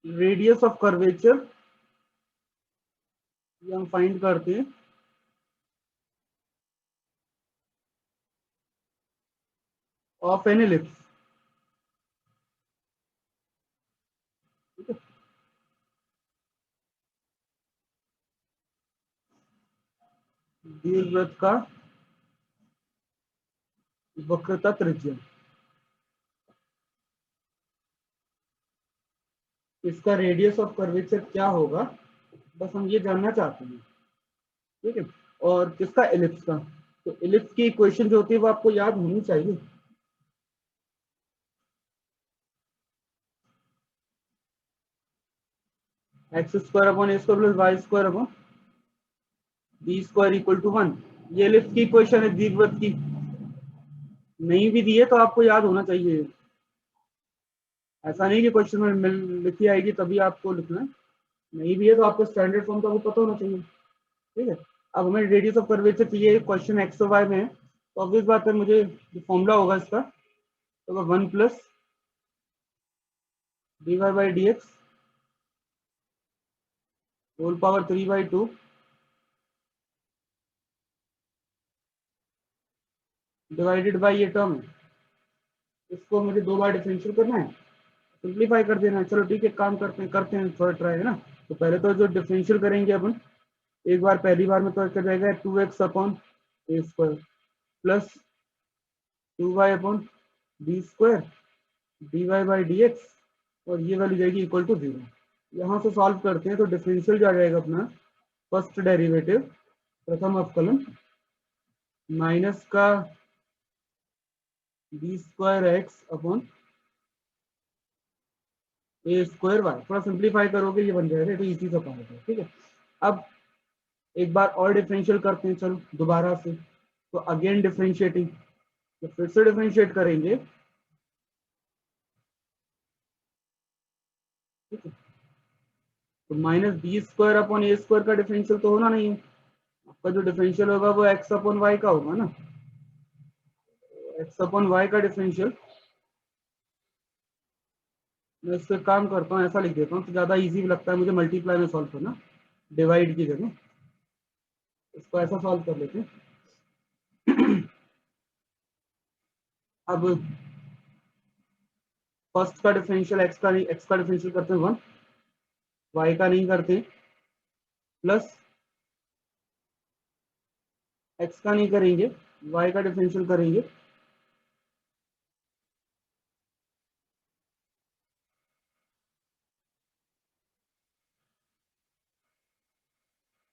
Radius of curvature ये हम find करते हैं ऑफ एन एलिप्स। दीर्घवृत्त का वक्रता त्रिज्या, इसका रेडियस ऑफ कर्वेचर क्या होगा, बस हम ये जानना चाहते हैं। ठीक है, और किसका, एलिप्स का। तो एलिप्स की इक्वेशन जो होती है वो आपको याद होनी चाहिए। X square upon A square plus Y square upon B square equal to 1। ये एलिप्स की इक्वेशन है दीर्घवृत्त की। नहीं भी दी है तो आपको याद होना चाहिए। ऐसा नहीं कि क्वेश्चन में लिखी आएगी तभी आपको लिखना है, नहीं भी है तो आपको स्टैंडर्ड फॉर्म का वो पता होना चाहिए। ठीक है, अब हमें रेडियस ऑफ कर्वेचर चाहिए, क्वेश्चन एक्स और वाई में है, तो ऑब्वियस बात है मुझे जो फॉर्मूला होगा इसका तो 1 plus D Y by D X whole power 3/2 divided by ये टर्म है, इसको मुझे 2 बार डिफरेंशियल करना है, सिंप्लीफाई कर देना है। चलो ठीक है, काम करते हैं थोड़ा ट्राई है ना। तो पहले तो जो डिफरेंशियल करेंगे अपन, एक बार पहली बार में तो क्या जाएगा 2x upon A square plus 2y upon B square D Y by D X, और ये वैल्यू जाएगी इक्वल टू 0। यहाँ से सॉल्व करते हैं तो डिफरेंशियल जो आ जाएगा अपना फर्स्ट डेरिवेटिव प्रथम अवकलन माइनस का बी स्क्वायर एक्स अपॉन ए स्क्वायर वाई, थोड़ा सिंप्लीफाई करोगे ये बन जाएगा, तो इसी से पाएगा। ठीक है, अब एक बार और डिफरेंशियल करते हैं, चलो दोबारा से। तो अगेन डिफरेंशिएटिंग, तो फिर से डिफरेंशिएट करेंगे। ठीक है, तो माइनस बी स्क्वायर अपॉन ए स्क्वायर का डिफरेंशियल तो होना नहीं है, आपका जो डिफरेंशियल होगा वो एक्स अपॉन वाई का होगा ना। एक्स अपॉन वाई का डिफरेंशियल, मैं इस पर काम करता हूँ, ऐसा लिख देता हूँ तो ज्यादा इजी भी लगता है मुझे मल्टीप्लाई में सॉल्व करना, डिवाइड की जगह इसको ऐसा सॉल्व कर लेते हैं। अब फर्स्ट का डिफरेंशियल एक्स का डिफरेंशियल करते हैं 1, वाई का नहीं करते, प्लस एक्स का नहीं करेंगे, वाई का डिफरेंशियल करेंगे,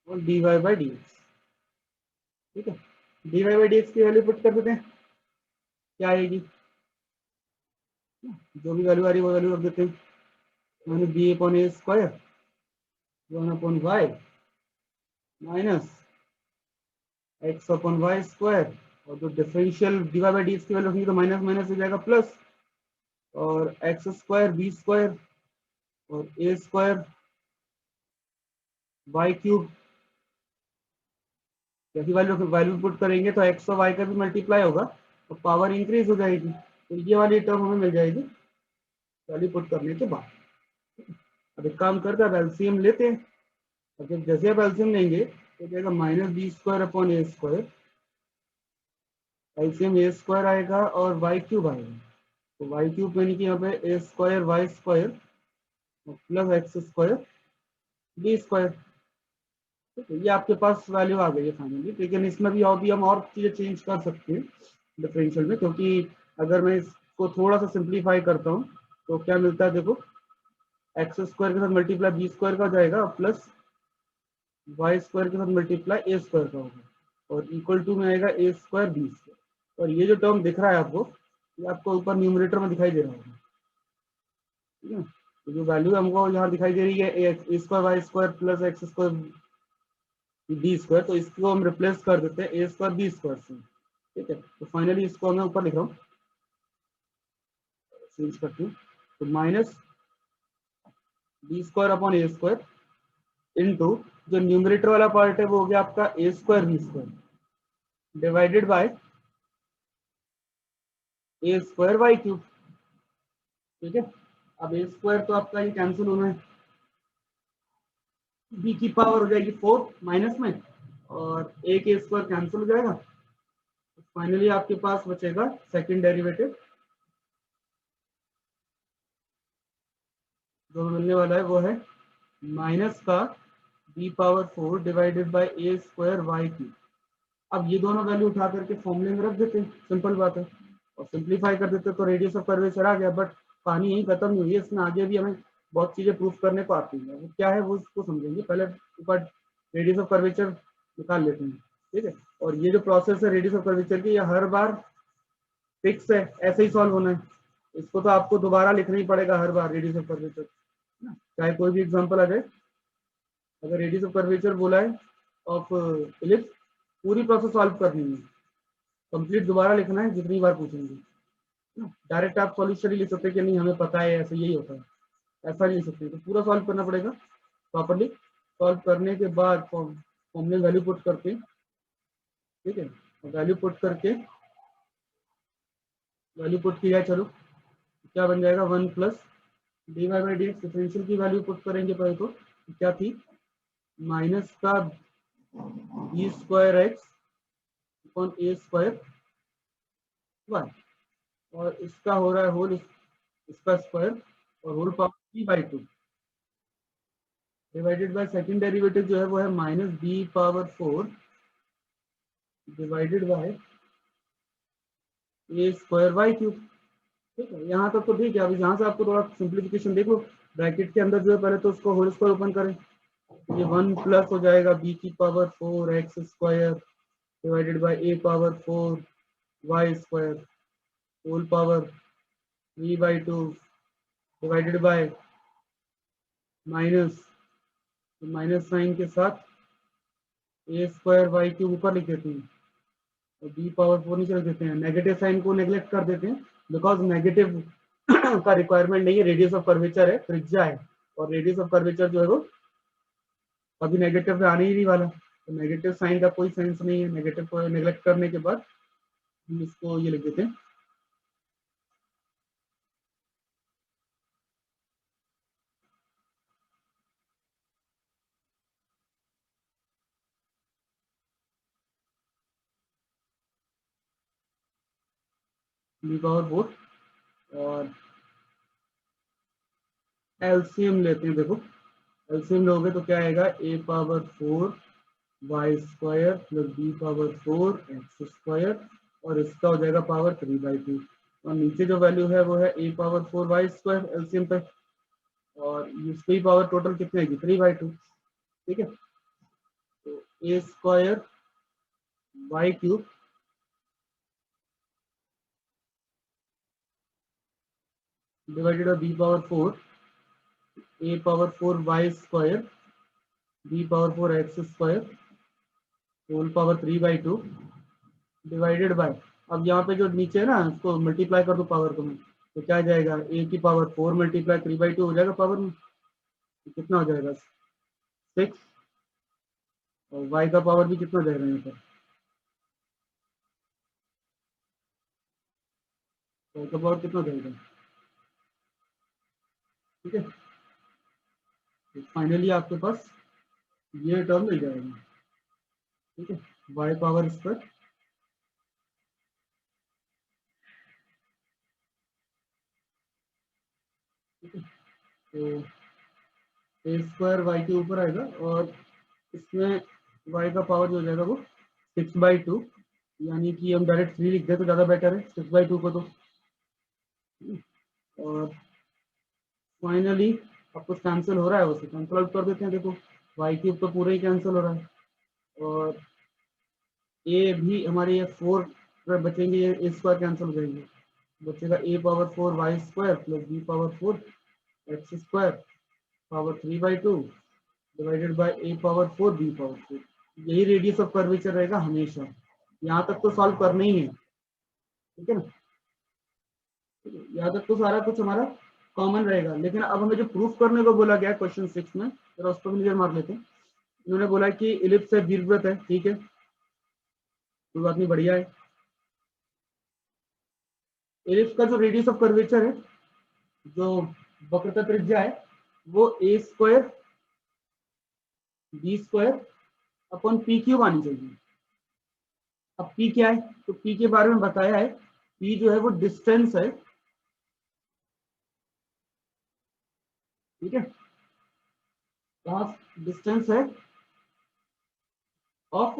और D Y by D X. ठीक है, D Y by D x की वैल्यू पुट कर देते हैं, क्या आएगी, जो भी वैल्यू आ रही है वो वैल्यू रख देते हैं, मैंने बी अपॉन ए square 1 upon y minus x upon y square, और जो differential d Y by D x की वैल्यू रखेंगे तो माइनस माइनस हो जाएगा प्लस, और एक्स स्क्वायर बी स्क्वायर और ए स्क्वायर वाई क्यूब, जैसी वैल्यू पुट करेंगे तो एक्स और वाई का भी मल्टीप्लाई होगा तो पावर इंक्रीज हो जाएगी, तो ये वाली टर्म हमें मिल जाएगी वैल्यू पुट करने के बाद। अब एक काम करते हैं, एलसीएम लेते हैं, और जब जैसे आप एलसीएम लेंगे तो जाएगा माइनस बी स्क्वायर अपॉन ए स्क्वायर, एलसीएम ए स्क्वायर आएगा और वाई क्यूब आएगा, तो वाई क्यूब यानी कि यहाँ पे a square y square plus x square b square. ठीक है, ये आपके पास वैल्यू आ गई है फाइनली, लेकिन इसमें भी और हम और चीजें चेंज कर सकते हैं डिफरेंशियल में, क्योंकि अगर मैं इसको थोड़ा सा सिंप्लीफाई करता हूँ तो क्या मिलता है देखो, एक्स स्क्वायर के साथ मल्टीप्लाई बी स्क्वायर का हो जाएगा प्लस वाई स्क्वायर के साथ मल्टीप्लाई ए स्क्वायर का होगा, और इक्वल टू में आएगा ए स्क्वायर बी स्क्वायर, और ये जो टर्म दिख रहा है आपको, ये आपको ऊपर न्यूमरेटर में दिखाई दे रहा होगा। ठीक है, तो जो वैल्यू हमको यहाँ दिखाई दे रही है a square y square plus x square b square, तो इसको हम रिप्लेस कर देते हैं ए स्क्वायर बी स्क्वायर से। ठीक है, तो फाइनली इसको मैं ऊपर लिख रहा हूँ, चेंज करती हूँ, तो माइनस बी स्क्वायर अपॉन ए स्क्वायर इनटू जो न्यूमरेटर वाला पार्ट है वो हो गया आपका a square b square divided by A square Y cube. ठीक है, अब ए स्क्वायर तो आपका ये कैंसिल होना है, बी की पावर हो जाएगी 4 माइनस में, और ए के स्क्वायर कैंसिल हो जाएगा। फाइनली आपके पास बचेगा सेकंड डेरिवेटिव जो मिलने वाला है, वो है माइनस का B power 4 divided by A square Y cube. अब ये दोनों वैल्यू उठा करके फॉर्मूले में रख देते हैं, सिंपल बात है, और सिंप्लीफाई कर देते तो रेडियस ऑफ कर्वेचर आ गया। बट कहानी यही खत्म नहीं हुई है, इसमें आगे भी हमें बहुत चीजें प्रूफ करने को आती है। वो क्या है वो उसको समझेंगे, पहले ऊपर रेडियस ऑफ कर्वेचर निकाल लेते हैं, ठीक है। और ये जो प्रोसेस है रेडियस ऑफ कर्वेचर की, ये हर बार फिक्स है, ऐसे ही सॉल्व होना है। इसको तो आपको दोबारा लिखना ही पड़ेगा हर बार रेडियस ऑफ कर्वेचर, चाहे कोई भी एग्जांपल आ जाए। अगर रेडियस ऑफ कर्वेचर बोला है ऑफ इलिप्स, पूरी प्रोसेस सॉल्व करनी है, कंप्लीट दोबारा लिखना है जितनी बार पूछेंगे। डायरेक्ट आप सॉल्यूशन ही लिख सकते हैं कि नहीं हमें पता है ऐसे यही होता है, ऐसा नहीं लिख सकते, तो पूरा सॉल्व करना पड़ेगा प्रॉपरली। सॉल्व करने के बाद फॉर्मूले वैल्यू पुट करके, ठीक है, वैल्यू पुट करके, वैल्यू पुट किया है, चलो क्या बन जाएगा 1 plus D Y by D X. Differential की वैल्यू पुट करेंगे पहले तो क्या थी, माइनस का बी स्क्वायर एक्स अपॉन ए स्क्वायर वाई, और इसका हो रहा है होल इसका स्क्वायर और whole power 3/2 divided by second derivative जो है वो है minus B power 4 divided by A square Y cube. ठीक है, यहाँ तक तो ठीक है। अभी यहाँ से आपको थोड़ा सिंप्लीफिकेशन देख लो, ब्रैकेट के अंदर जो है पहले तो उसको होल स्क्वायर ओपन करें, ये 1 प्लस हो जाएगा बी की power 4 x square divided by A power 4 Y square whole power 3/2 divided by minus, minus sign के साथ ए स्क्वायर वाई क्यूब ऊपर लिख देते हैं और बी पावर 4 नीचे रख देते हैं। नेगेटिव साइन को नेग्लेक्ट कर देते हैं बिकॉज नेगेटिव का रिक्वायरमेंट नहीं है, रेडियस ऑफ कर्वेचर है, त्रिज्या है, और रेडियस ऑफ कर्वेचर जो है वो अभी नेगेटिव पे आने ही नहीं वाला, तो नेगेटिव साइन का कोई सेंस नहीं है। नेगेटिव को नेग्लेक्ट करने के बाद हम इसको ये लिख देते हैं, बी पावर 4, और एलसीएम लेते हैं। देखो एलसीएम लोगे तो क्या आएगा, a power 4 Y square plus b power 4 x square, और इसका हो जाएगा पावर 3/2, और नीचे जो वैल्यू है वो है a power 4 Y square LCM पे, और इसकी पावर टोटल कितनी आएगी 3/2। ठीक है, तो a square Y cube divided by b power 4 a power 4 Y square b power 4 x square whole power 3/2 divided by, अब यहाँ पे जो नीचे है ना इसको मल्टीप्लाई कर दो पावर को मैं, तो क्या आ जाएगा ए की पावर 4 मल्टीप्लाई 3/2 हो जाएगा पावर में, तो कितना हो जाएगा 6, और वाई का पावर भी कितना हो जाएगा यहाँ पर, वाई का पावर कितना हो जाएगा। ठीक है, तो फाइनली आपके पास ये टर्म मिल जाएगा। ठीक है, वाई पावर स्क्वायर, तो ए स्क्वायर वाई के ऊपर आएगा, और इसमें वाई का पावर जो हो जाएगा वो 6/2, यानी कि हम डायरेक्ट 3 लिख दे तो ज़्यादा बेटर है 6/2 को तो। और फाइनली अब कुछ कैंसिल हो रहा है, उसे कैंसिल आउट कर देते हैं। देखो वाई क्यूब तो पूरा ही कैंसिल हो रहा है, और ए भी हमारे ये 4 बचेंगे, ये ए स्क्वायर कैंसिल हो जाएंगे, बचेगा a power 4 Y square plus b power 4 x square power 3/2 divided by A power 4 b power 4। यही रेडियस ऑफ कर्वेचर रहेगा हमेशा, यहाँ तक तो सॉल्व करना ही है। ठीक है ना, यहाँ तक तो सारा कुछ हमारा कॉमन रहेगा, लेकिन अब हमें जो प्रूफ करने को बोला गया क्वेश्चन 6 में, जरा उस पर नजर मार लेते हैं। इन्होंने बोला कि इलिप्स है, दीर्घवृत्त है, ठीक है, कोई बात नहीं, बढ़िया है। इलिप्स का जो रेडियस ऑफ कर्वेचर है, जो वक्रता त्रिज्या है वो a square b square upon p cube आनी चाहिए। अब पी क्या है, तो पी के बारे में बताया है, पी जो है वो डिस्टेंस है, ठीक है, डिस्टेंस है of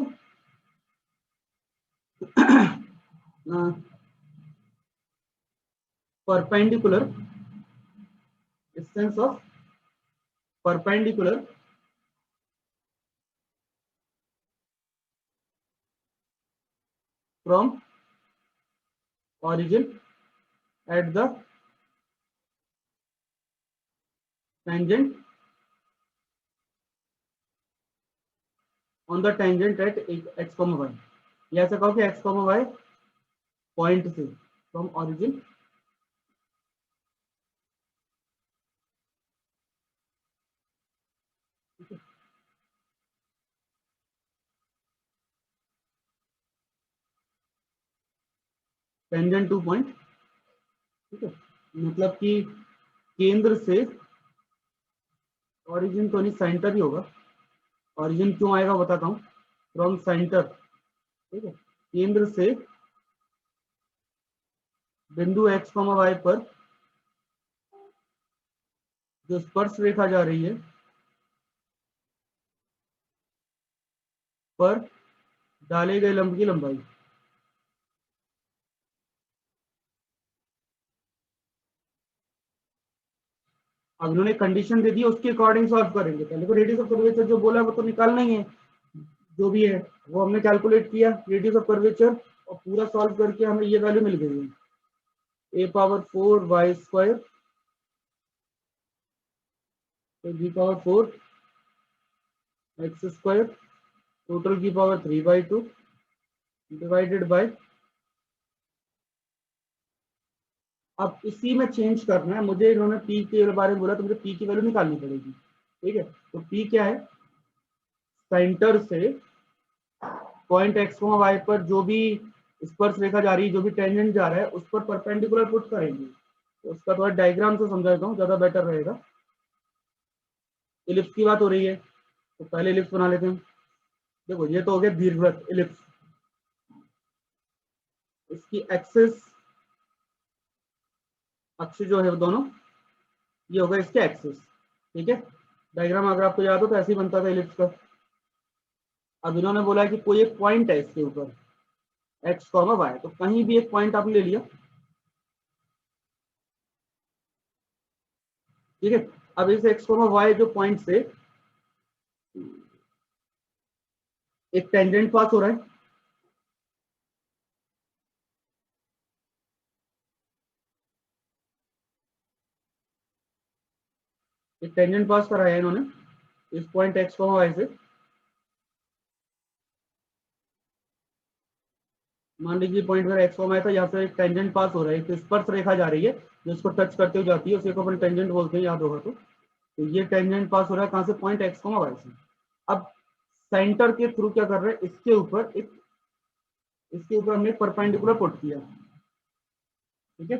perpendicular, distance of perpendicular from origin at the tangent on the tangent at x, y। या ऐसा कहो कि x, y पॉइंट से from origin tangent two point, ठीक है, मतलब कि केंद्र से, origin तो नहीं सेंटर ही होगा, origin क्यों आएगा बताता हूँ, फ्रॉम सेंटर, ठीक है, केंद्र से बिंदु x, y पर जो स्पर्श रेखा जा रही है पर डाले गए लंब की लंबाई। अब उन्होंने कंडीशन दे दी, उसके अकॉर्डिंग सॉल्व करेंगे। पहले को रेडियस ऑफ कर्वेचर जो बोला वो तो निकालना ही है, जो भी है वो हमने कैलकुलेट किया रेडियस ऑफ कर्वेचर, और पूरा सॉल्व करके हमें ये वैल्यू मिल गई है, a power 4 y square b power 4 x square total की पावर 3/2 डिवाइडेड बाय, अब इसी में चेंज करना है मुझे, इन्होंने p के बारे में बोला तो मुझे p की वैल्यू निकालनी पड़ेगी, ठीक है। तो p क्या है, सेंटर से पॉइंट x, y पर जो भी स्पर्श रेखा जा रही है, जो भी टेंजेंट जा रहा है उस पर परपेंडिकुलर पुट करेंगे। तो उसका थोड़ा डायग्राम से समझाता हूँ, ज्यादा बेटर रहेगा। इलिप्स की बात हो रही है तो पहले इलिप्स बना लेते हैं। देखो ये तो हो गया दीर्घवृत्त इलिप्स, इसकी एक्सिस अक्ष जो है वो दोनों, ये होगा इसके एक्सिस, ठीक है। डायग्राम अगर आपको याद हो तो ऐसे ही बनता था इलिप्स का। अब इन्होंने बोला कि कोई एक पॉइंट है इसके ऊपर x, y, तो कहीं भी एक पॉइंट आपने ले लिया, ठीक है। अब इस x, y जो पॉइंट से एक टेंजेंट पास हो रहा है, एक टेंजेंट पास कराया है इन्होंने इस पॉइंट x, y से। मान लीजिए पॉइंट मेरा x, y था, यहाँ से एक टेंजेंट पास हो रहा है, तो स्पर्श रेखा जा रही है जो इसको टच करते हुए जाती है, उसी को अपन टेंजेंट बोलते हैं, याद होगा तो ये टेंजेंट पास हो रहा है कहाँ से, पॉइंट x, y से। अब सेंटर के थ्रू क्या कर रहे हैं, इसके ऊपर हमने परपेंडिकुलर पुट किया, ठीक है।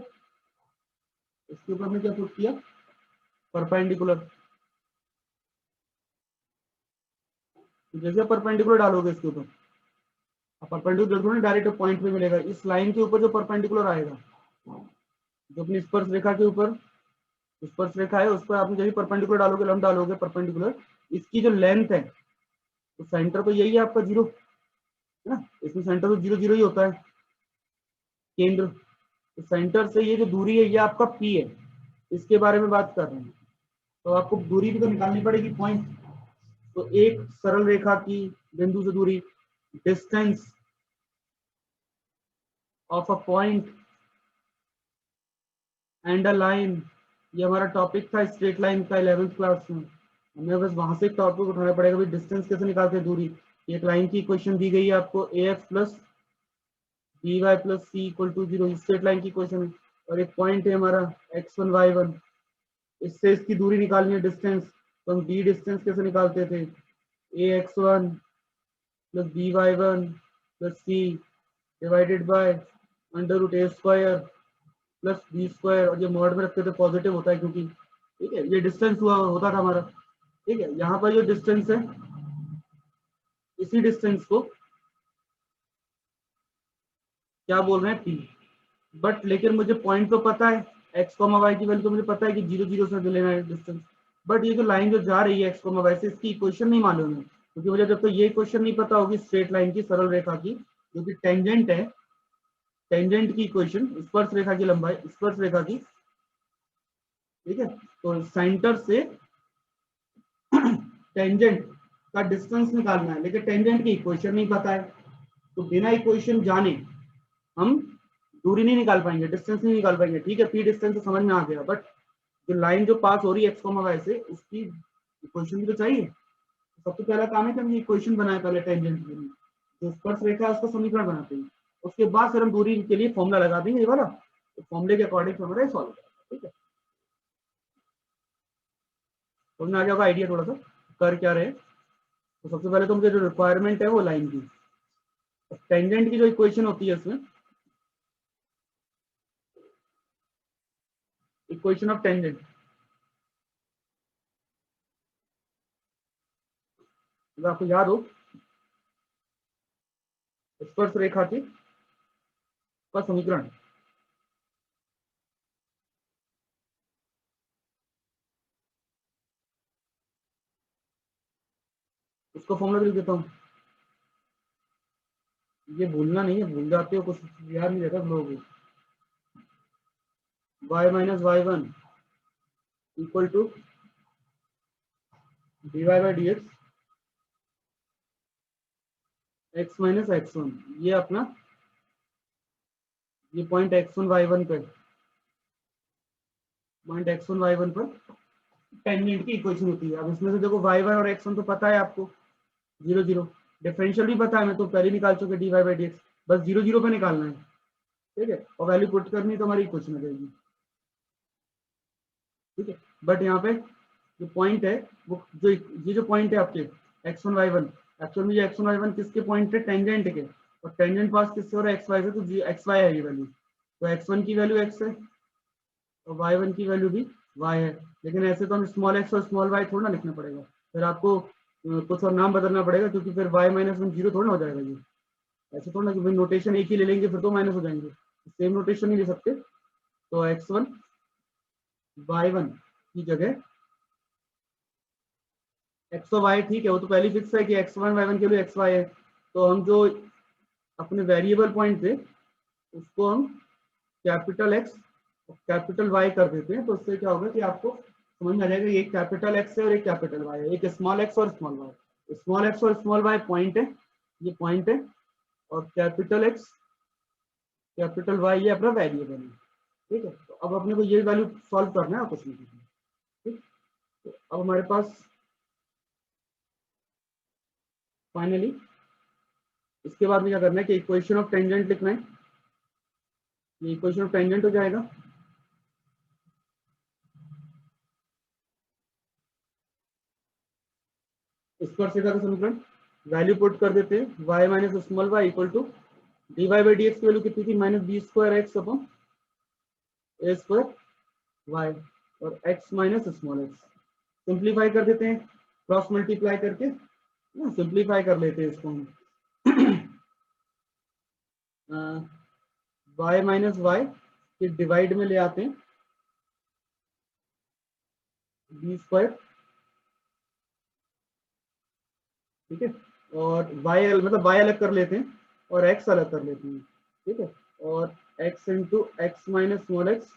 इसके ऊपर हमने क्या पुट किया, परपेंडिकुलर। जैसे परपेंडिकुलर डालोगे इसके ऊपर, परपेंडिकुलर डायरेक्ट पॉइंट पे मिलेगा, इस लाइन के ऊपर जो परपेंडिकुलर आएगा, जो अपनी स्पर्श रेखा के ऊपर स्पर्श रेखा है उस पर आप जब परपेंडिकुलर डालोगे, लंब डालोगे परपेंडिकुलर, इसकी जो लेंथ है, तो सेंटर तो यही है आपका 0, है ना, इसमें सेंटर तो 0 0 ही होता है, केंद्र। तो सेंटर से ये जो दूरी है ये आपका p है, इसके बारे में बात कर रहे हैं। तो आपको दूरी भी तो निकालनी पड़ेगी, पॉइंट। तो एक सरल रेखा की बिंदु से दूरी, distance of a point and a line, ये हमारा टॉपिक था स्ट्रेट लाइन का 11th क्लास में। हमें बस वहां से एक टॉपिक उठाना पड़ेगा, भाई डिस्टेंस कैसे निकालते हैं, दूरी। एक लाइन की इक्वेशन दी गई है आपको, ax plus by plus c equal to 0, straight line की इक्वेशन है। और एक पॉइंट है हमारा x1 y1, इससे इसकी दूरी निकालनी है, डिस्टेंस। तो हम d डिस्टेंस कैसे निकालते थे, ax1 plus by1 plus c divided by under root a square plus B square, और ये मॉड में रखते थे पॉजिटिव होता है क्योंकि ठीक है, ये डिस्टेंस हुआ होता था हमारा। ठीक है, यहाँ पर जो डिस्टेंस है, इसी डिस्टेंस को क्या बोल रहे हैं, पी। बट लेकिन मुझे पॉइंट तो पता है, एक्स कॉमा वाई की वैल्यू तो मुझे पता है कि 0 0 से लेना है डिस्टेंस। बट ये जो लाइन जो जा रही है एक्स कॉमा वाई से, इसकी इक्वेशन नहीं मालूम है, क्योंकि मुझे जब तक ये इक्वेशन नहीं पता होगी स्ट्रेट लाइन की, सरल रेखा की, जो कि टेंजेंट है, टेंजेंट की इक्वेशन, स्पर्श रेखा की लंबाई, स्पर्श रेखा की। ठीक है, तो सेंटर से टेंजेंट का डिस्टेंस निकालना है, लेकिन टेंजेंट की इक्वेशन नहीं पता है, तो बिना इक्वेशन जाने हम दूरी नहीं निकाल पाएंगे, डिस्टेंस नहीं निकाल पाएंगे। ठीक है, पी डिस्टेंस तो समझ में आ गया, बट जो लाइन जो पास हो रही है एक्स कॉमा वाई से, उसकी इक्वेशन भी तो चाहिए। सबसे पहला काम है कि हम ये इक्वेशन बनाए पहले टेंजेंट के लिए, जो स्पर्श रेखा है उसका समीकरण बनाते हैं, उसके बाद फिर हम दूरी के लिए फॉर्मूला लगा देंगे ये वाला, तो फॉर्मूले के अकॉर्डिंग हमारा सॉल्व करेंगे। ठीक है, तो आ गया होगा आइडिया थोड़ा सा कर क्या रहे। तो सबसे पहले तो मुझे जो रिक्वायरमेंट है वो लाइन की, टेंजेंट की जो इक्वेशन होती है इसमें, इक्वेशन ऑफ टेंजेंट, अगर आपको याद हो, स्पर्श रेखा की का समीकरण, उसको फॉर्मूला लिख देता हूँ। ये भूलना नहीं है, भूल जाते हो, कुछ याद नहीं रहता लोगों को। y minus y one equal to d Y by D x minus x one, ये अपना ये point x one y one पे, point x one y one पर टेंजेंट की इक्वेशन होती है। अब इसमें से देखो वाई वन और एक्स वन तो पता है आपको, 0 0, डिफरेंशियल भी पता है, मैं तो पहले निकाल चुके D Y by D X, बस 0 0 पे निकालना है। ठीक है, और वैल्यू पुट करनी तो हमारी इक्वेशन आ जाएगी। ठीक है, बट यहाँ पे जो पॉइंट है, वो जो ये जो पॉइंट है आपके x one y one, actual में ये एक्स वन वाई वन किसके पॉइंट है, टेंजेंट के, और टेंजेंट पास किससे हो रहा है, एक्स वाई से, तो एक्स वाई है ये वैल्यू, तो एक्स वन की वैल्यू एक्स है और वाई वन की वैल्यू भी वाई है। लेकिन ऐसे तो हम स्मॉल एक्स और स्मॉल वाई थोड़ा ना लिखना पड़ेगा, फिर आपको कुछ और नाम बदलना पड़ेगा, क्योंकि फिर वाई माइनस वन जीरो थोड़ा ना हो जाएगा ये, ऐसे थोड़ा ना कि भाई नोटेशन एक ही ले लेंगे फिर तो माइनस हो जाएंगे, सेम नोटेशन नहीं ले सकते। तो एक्स वन वाई वन की जगह एक्स और वाई, ठीक है, वो तो पहले फिक्स है कि एक्स वन वाई वन के लिए एक्स वाई है, तो हम जो अपने वेरिएबल पॉइंट थे उसको हम कैपिटल एक्स और कैपिटल वाई कर देते हैं, तो उससे क्या होगा कि आपको समझ में आ जाएगा, एक कैपिटल एक्स है और एक कैपिटल वाई है, एक स्मॉल एक्स और स्मॉल वाई, स्मॉल एक्स और स्मॉल वाई पॉइंट है, ये पॉइंट है, और कैपिटल एक्स कैपिटल वाई ये अपना वेरिएबल है। ठीक है, तो अब अपने को ये वैल्यू सॉल्व करना है, कुछ नहीं करना। ठीक, तो अब हमारे पास फाइनली इसके बाद में क्या करना है कि इक्वेशन ऑफ टेंजेंट लिखना है, ये इक्वेशन ऑफ टेंजेंट हो जाएगा। स्पर्श रेखा का समीकरण वैल्यू पुट कर देते हैं, y minus small y equal to d Y by D x की वैल्यू कितनी थी, minus b square x upon ए स्क्वायर वाई, और x minus small x simplify कर देते हैं, क्रॉस मल्टीप्लाई करके सिंप्लीफाई कर लेते हैं इसको हम। y माइनस वाई के डिवाइड में ले आते हैं बी स्क्वायर, ठीक है, और y मतलब y अलग कर लेते हैं और x अलग कर लेते हैं। ठीक है, और x into x minus small x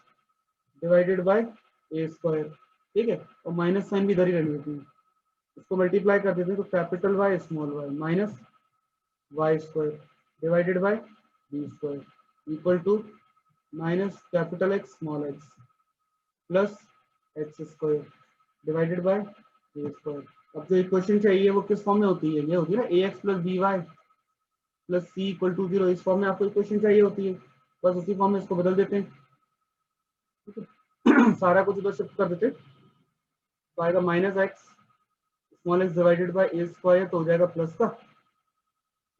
divided by A square. ठीक है, और माइनस साइन भी इधर ही रहने देते हैं, इसको मल्टीप्लाई कर देते हैं, तो capital y small y minus y square divided by b square equal to minus capital x small x plus x square divided by A square. अब जो इक्वेशन चाहिए वो किस फॉर्म में होती है, ये होती है ना a x plus b y plus c equal to zero, इस फॉर्म में आपको इक्वेशन चाहिए होती है, बस उसी फॉर्म में इसको बदल देते हैं। ठीक है, सारा कुछ उधर शिफ्ट कर देते हैं, तो आएगा minus x small x divided by A square, तो हो जाएगा प्लस का,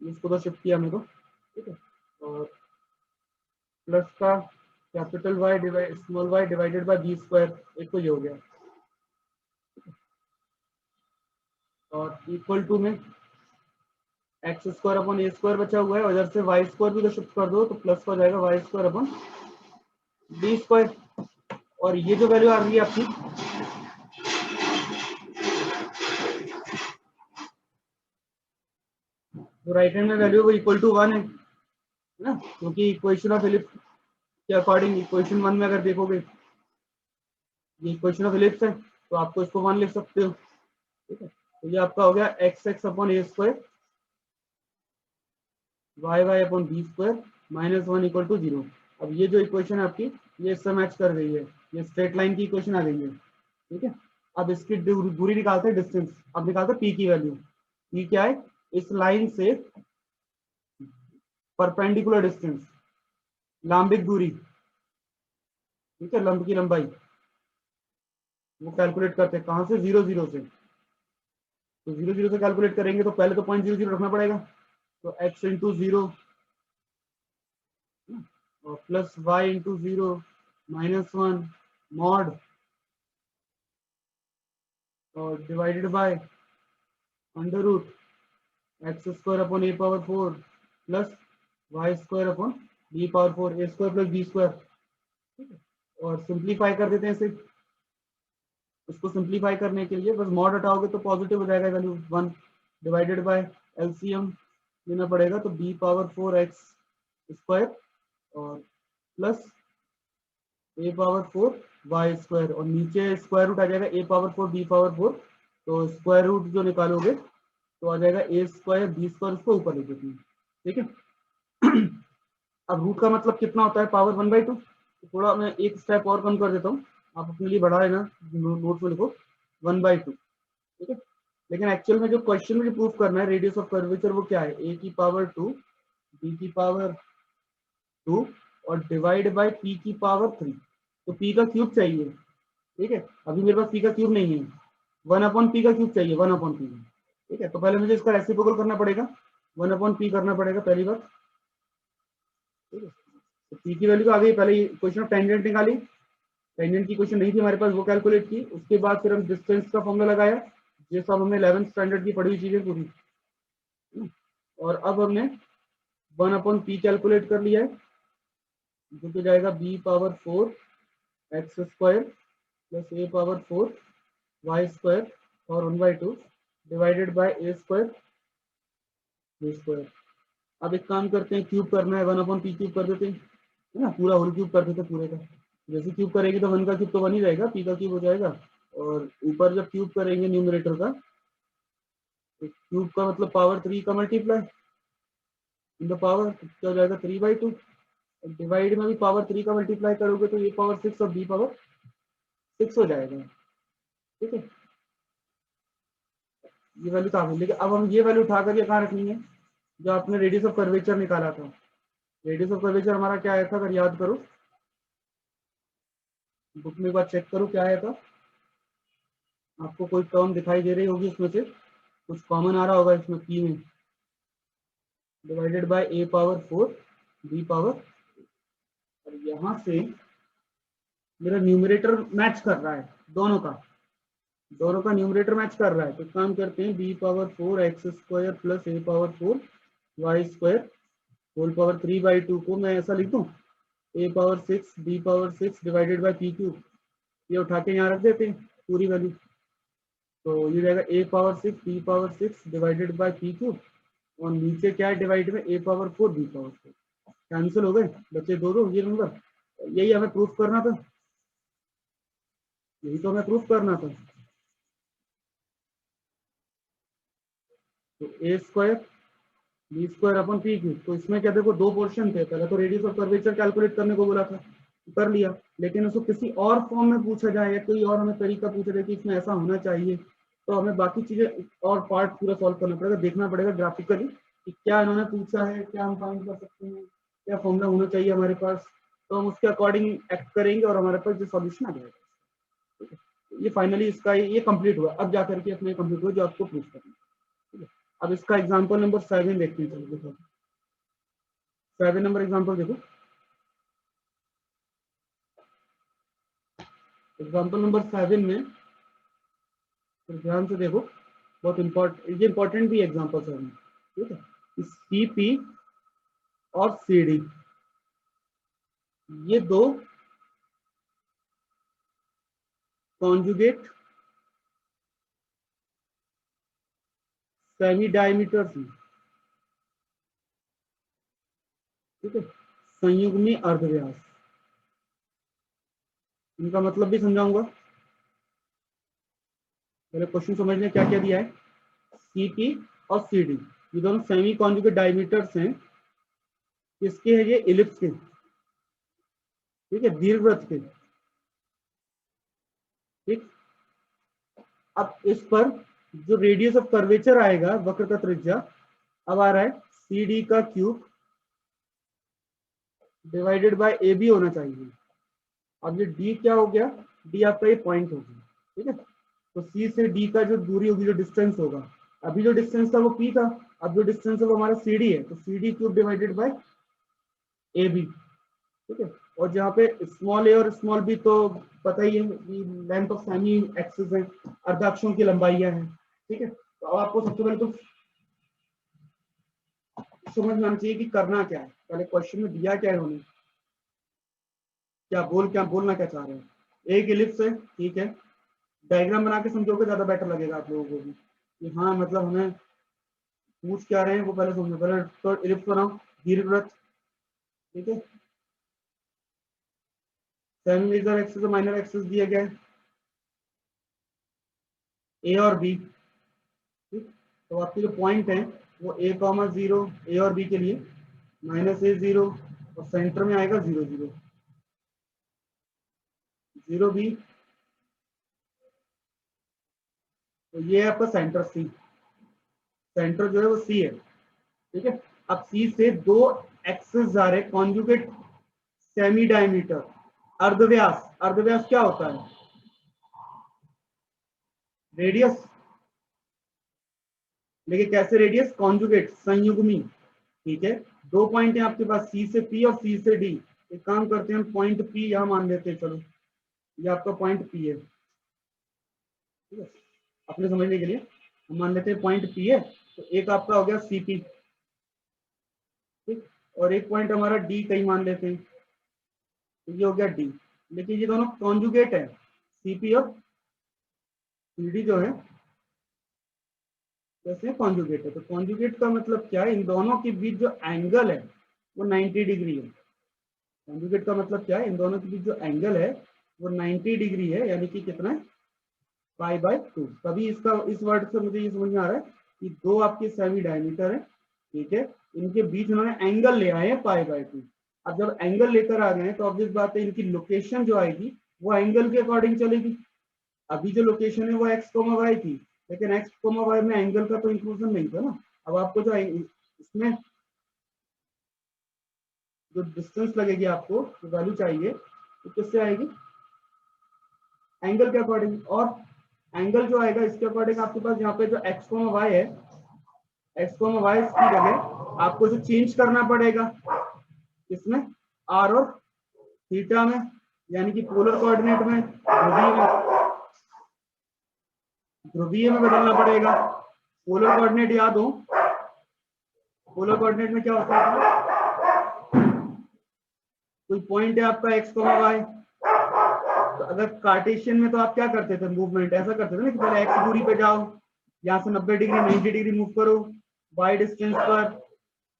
इसको तो शिफ्ट किया हमने तो। ठीक है, और प्लस का capital y divide small y divided by b square, एक तो ये हो गया। और इक्वल टू में एक्स स्क्वायर अपॉन ए स्क्वायर बचा हुआ है, और इधर से वाई स्क्वायर भी तो शिफ्ट कर दो, तो प्लस हो जाएगा y square upon B square. और ये जो वैल्यू आ रही है आपकी, तो राइट हैंड में वैल्यू वो इक्वल टू 1 है ना, क्योंकि इक्वेशन ऑफ इलिप्स के अकॉर्डिंग इक्वेशन 1 में अगर देखोगे, ये इक्वेशन ऑफ इलिप्स है, तो आपको इसको 1 लिख सकते हो। ठीक है, तो ये आपका हो गया x x upon A square y y upon B square minus 1 equal to 0। अब ये जो इक्वेशन है आपकी, ये इससे मैच कर रही है, ये स्ट्रेट लाइन की इक्वेशन आ गई है। ठीक है, अब इसकी दूरी निकालते हैं, डिस्टेंस। अब निकालते हैं पी की वैल्यू। पी क्या है, इस लाइन से परपेंडिकुलर डिस्टेंस, लांबिक दूरी। ठीक है, लंब की लंबाई वो कैलकुलेट करते हैं कहां से, 0 0 से। तो 0 0 से कैलकुलेट करेंगे तो पहले तो 0.00 रखना पड़ेगा, तो x इंटू 0 और plus y into 0 minus 1 mod और divided by under root x square upon a power 4 plus Y square upon b power 4, a square plus B square. और सिंप्लीफाई कर देते हैं इसे। इसको सिंप्लीफाई करने के लिए बस मॉड हटाओगे तो पॉजिटिव हो जाएगा वैल्यू 1, डिवाइडेड बाय एलसीएम लेना पड़ेगा, तो बी पावर 4 एक्स स्क्वायर और plus a power 4 Y square, और नीचे स्क्वायर रूट आ जाएगा ए पावर 4 बी पावर 4, तो स्क्वायर रूट जो निकालोगे तो आ जाएगा ए स्क्वायर बी स्क्वायर, उसको ऊपर लिख देते हैं। ठीक है, अब रूट का मतलब कितना होता है, पावर 1/2। तो थोड़ा मैं एक स्टेप और कम कर देता हूँ, आप अपने लिए बढ़ा लेना, नोट में लिखो 1/2। ठीक है, लेकिन एक्चुअल में जो क्वेश्चन में जो प्रूफ करना है रेडियस ऑफ कर्वेचर, वो क्या है, ए की पावर 2 बी की पावर 2 और डिवाइड बाय पी की पावर 3। तो पी का क्यूब चाहिए। ठीक है, अभी मेरे पास पी का क्यूब नहीं है, 1/p का क्यूब चाहिए, 1/p। ठीक है, तो पहले मुझे इसका रेसिप्रोकल करना पड़ेगा, 1/p करना पड़ेगा पहली बार। ठीक है, तो पी की वैल्यू तो आ गई, पहले क्वेश्चन ऑफ टेंजेंट निकाली, टेंजेंट की क्वेश्चन नहीं थी हमारे पास, वो कैलकुलेट की। उसके बाद फिर हम डिस्टेंस का फॉर्मूला लगाया, ये सब हमने 11th स्टैंडर्ड की पढ़ी हुई चीजें पूरी। और अब हमने 1/p कैलकुलेट कर लिया है, जो तो जाएगा b power 4 x square plus a power 4 Y square और 1/2 divided by A square b square. अब एक काम करते हैं, क्यूब करना है, 1/p क्यूब कर देते हैं, है ना, पूरा होल क्यूब कर देते हैं पूरे का। जैसे क्यूब करेंगे तो 1 का क्यूब तो 1 ही रहेगा, पी का क्यूब हो जाएगा। और ऊपर जब क्यूब करेंगे न्यूमरेटर का, तो क्यूब का मतलब पावर 3 का मल्टीप्लाई इन द पावर, क्या हो जाएगा 3/2। डिवाइड में भी पावर 3 का मल्टीप्लाई करोगे तो ये पावर 6 और बी पावर 6 हो जाएगा। ठीक है, ये वैल्यू तो आ गई, लेकिन अब हम ये वैल्यू उठा करके कहाँ रखनी है, जो आपने रेडियस ऑफ कर्वेचर निकाला था। रेडियस ऑफ कर्वेचर हमारा क्या आया था, अगर याद करो, बुक में एक बार चेक करो क्या आया था। आपको कोई टर्म दिखाई दे रही होगी, उसमें से कुछ कॉमन आ रहा होगा इसमें, पी में, divided by A power 4 b power. और यहाँ से मेरा न्यूमरेटर मैच कर रहा है, दोनों का न्यूमरेटर मैच कर रहा है, तो काम करते हैं, b power 4 x square plus a power 4 Y square whole power 3/2 को मैं ऐसा लिख दूं, a power 6 b power 6 divided by p cube. ये उठा के यहाँ रख देते हैं पूरी वैल्यू, तो ये रहेगा a power 6 b power 6 divided by p cube, और नीचे क्या है डिवाइड में, a power 4 b power 4। Cancel हो गए, बच्चे दो ये नंबर। यही हमें प्रूफ करना था, यही तो हमें प्रूफ करना था। तो a square b square upon p cube, तो इसमें क्या देखो, दो पोर्शन थे, पहले तो रेडियस ऑफ कर्वेचर कैलकुलेट करने को बोला था, कर लिया। लेकिन उसको किसी और फॉर्म में पूछा जाए या कोई और हमें तरीका पूछा जाए कि इसमें ऐसा होना चाहिए, तो हमें बाकी चीजें और पार्ट पूरा सॉल्व करना पड़ेगा, देखना पड़ेगा ग्राफिकली कि क्या इन्होंने पूछा है, क्या हम फाइंड कर सकते हैं, क्या फॉर्मूला होना चाहिए हमारे पास, तो हम उसके अकॉर्डिंग एक्ट करेंगे और हमारे पास जो सॉल्यूशन आ जाएगा। ठीक है? ये फाइनली इसका ये कंप्लीट हुआ, अब जाकर के अपने कंप्लीट हुआ जो आपको प्रूफ करना है। ठीक है? अब इसका एग्जांपल नंबर 7 देखते हैं, चलो देखो 7 नंबर एग्जांपल देखो। एग्जांपल नंबर 7 में फिर ध्यान से देखो, बहुत ये इंपॉर्टेंट भी एग्जांपल्स हैं, ठीक है। सीपी और सीडी ये दो कॉन्जुगेट सेमी डायमीटर्स हैं, ठीक है, संयुग्मी अर्धव्यास। इनका मतलब भी समझाऊंगा, पहले क्वेश्चन समझ लें क्या क्या दिया है। सीपी और सीडी ये दोनों सेमी कॉन्जुगेट डायमीटर्स हैं, किसके है ये, इलिप्स के, ठीक है, दीर्घवृत्त के, ठीक। अब इस पर जो रेडियस ऑफ कर्वेचर आएगा, वक्र का त्रिज्या, अब आ रहा है CD का क्यूब डिवाइडेड बाय AB होना चाहिए। अब ये D क्या हो गया, D आपका ये पॉइंट हो गया, ठीक है। तो C से D का जो दूरी होगी, जो डिस्टेंस होगा, अभी जो डिस्टेंस था वो P था, अब जो डिस्टेंस है वो हमारा CD है, तो CD cube divided bye AB, ठीक है। और जहाँ पे स्मॉल a और स्मॉल b तो पता ही है, लेंथ ऑफ सेमी एक्सिस है, अर्धाक्षों की लंबाइयां हैं, ठीक है। तो अब आपको सबसे पहले तो समझ में आना चाहिए कि करना क्या है, पहले क्वेश्चन में दिया क्या है उन्होंने, क्या बोलना क्या चाह रहे हैं। एक इलिप्स है, ठीक है, डायग्राम बना के समझोगे ज्यादा बेटर लगेगा आप लोगों को भी, कि हाँ मतलब हमें पूछ क्या रहे हैं वो पहले समझो। पहले तो इलिप्स बनाओ, दीर्घवृत्त, ठीक है, सेमी मेजर एक्सिस और माइनर एक्सिस दिया गया है, ए और बी, ठीक। तो आपके जो पॉइंट है वो a,0 ए और बी के लिए, -a0 और सेंटर में आएगा 0 0 0 बी, तो ये है आपका सेंटर सी, सेंटर जो है वो सी है, ठीक है। अब सी से दो एक्सिस जा रहे कॉन्जुगेट सेमी डायमीटर, अर्धव्यास, अर्धव्यास क्या होता है, रेडियस, लेकिन कैसे रेडियस, कॉन्जुगेट, संयुग्मी, ठीक है। दो पॉइंट है आपके पास, सी से पी और सी से डी। एक काम करते हैं, पॉइंट पी यहां मान लेते हैं, चलो ये आपका पॉइंट पी है, ठीक है, अपने समझने के लिए हम मान लेते हैं पॉइंट पी है। तो एक आपका हो गया सीपी, ठीक, और एक पॉइंट हमारा डी कहीं मान लेते हैं, तो ये हो गया डी। लेकिन ये दोनों कॉन्जुगेट है, सीपी और सीडी जो है कैसे कॉन्जुगेट है। तो कॉन्जुगेट का मतलब क्या है, इन दोनों के बीच जो एंगल है वो 90 डिग्री है। कॉन्जुगेट का मतलब क्या है, इन दोनों के बीच जो एंगल है वो 90 डिग्री है, यानी कि कितना है, π/2। तभी इसका इस वर्ड से मुझे ये समझ में आ रहा है कि दो आपके सेमी डायमीटर है, ठीक है, इनके बीच उन्होंने एंगल ले आए हैं π/2। अब जब एंगल लेकर आ गए हैं तो ऑब्वियस बात है इनकी लोकेशन जो आएगी वो एंगल के अकॉर्डिंग चलेगी। अभी जो लोकेशन है वो x,y थी, लेकिन x,y में एंगल का तो इंक्लूजन नहीं था ना। अब आपको जो इसमें जो डिस्टेंस लगेगी, आपको जो वैल्यू चाहिए, तो किससे आएगी, एंगल के अकॉर्डिंग। और एंगल जो आएगा इसके अकॉर्डिंग आपके पास यहाँ पे जो x,y है, x,y की जगह आपको जो चेंज करना पड़ेगा इसमें, r और थीटा में, यानी कि पोलर कोऑर्डिनेट में, ध्रुवीय में बदलना पड़ेगा। पोलर कोऑर्डिनेट याद हो, पोलर कोऑर्डिनेट में क्या होता है, कोई पॉइंट है आपका x,y, तो अगर कार्टेशियन में तो आप क्या करते थे, मूवमेंट ऐसा करते थे ना कि पहले x दूरी पे जाओ, यहाँ से 90 डिग्री 90 डिग्री मूव करो y डिस्टेंस पर,